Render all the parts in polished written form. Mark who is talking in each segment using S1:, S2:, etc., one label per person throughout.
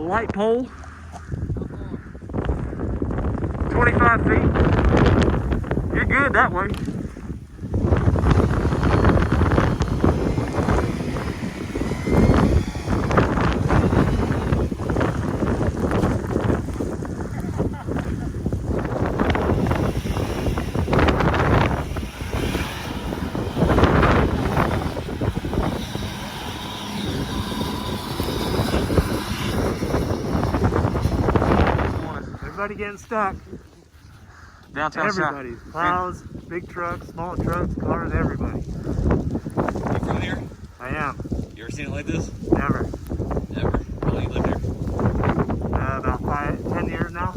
S1: light pole. 25 feet. You're good that way. Everybody getting stuck.
S2: Downtown
S1: Everybody.
S2: South.
S1: Plows, big trucks, small trucks, cars, everybody.
S2: You from here?
S1: I am.
S2: You ever seen it like this?
S1: Never.
S2: Never. How long you lived here?
S1: About 10 years now.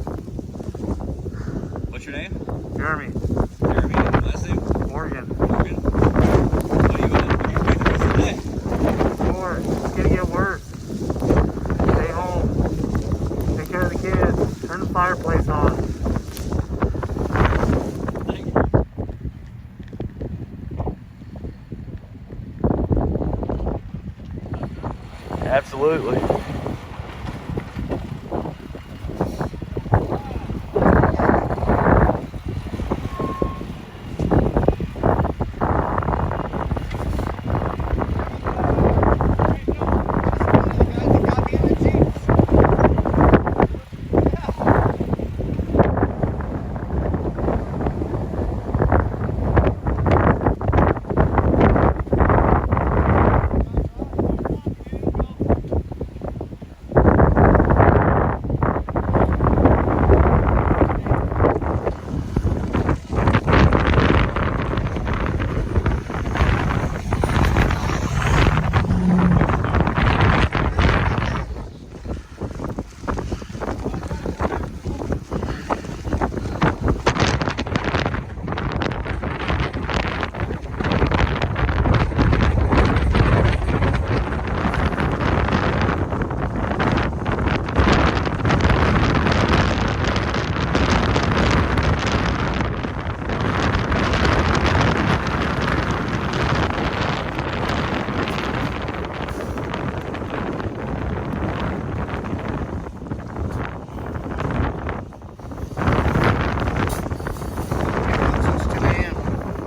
S2: What's your name?
S1: Jeremy.
S2: Jeremy. Last name?
S1: Morgan.
S2: Morgan. What are you expecting this today?
S1: More. It's gonna get worse. Stay home. Take care of the kids. Turn the fireplace on. Absolutely.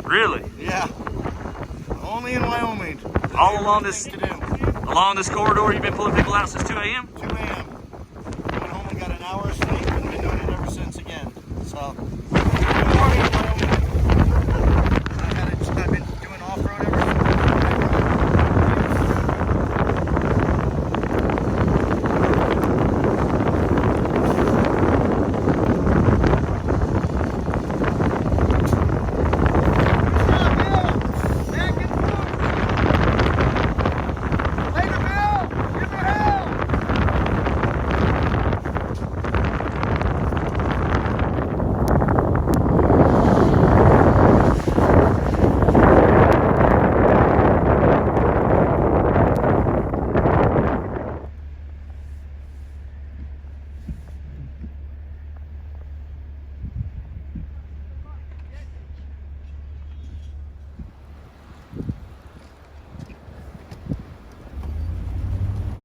S1: Really?
S3: Yeah. Only in Wyoming.
S1: All along this corridor, you've been pulling people out since 2 a.m.?
S3: 2 a.m. Went home and got an hour of sleep and been doing it ever since again. So, good morning, Wyoming.